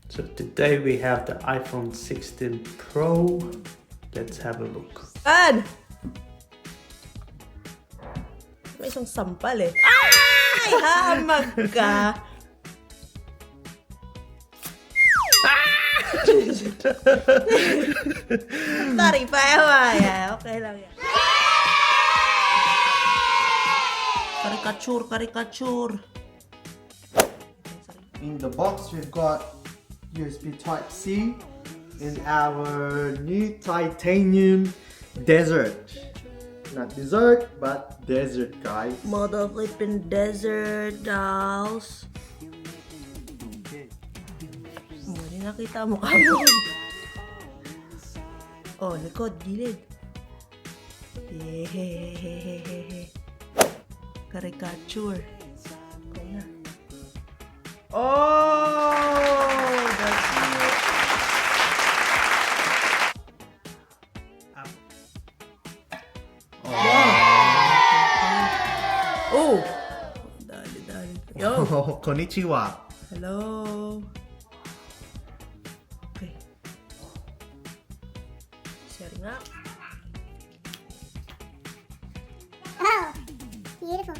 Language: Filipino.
So today we have the iPhone 16 Pro. Let's have a look. An! May isang sampal eh. Ay! Hamag ka! Sorry pa, yeah. Okay lang yan. Caricature. In the box, we've got USB Type-C and our new titanium desert. Not dessert, but desert, guys. Mother flipping desert dolls. Hindi nakita mo ka mo. Oh, likod, gilid. Hehehehehe. Caricature. Okay na. Oh! That's it. Oh! Dali. Yo! Oh, konnichiwa. Hello! Okay. Sharing up. Oh, beautiful.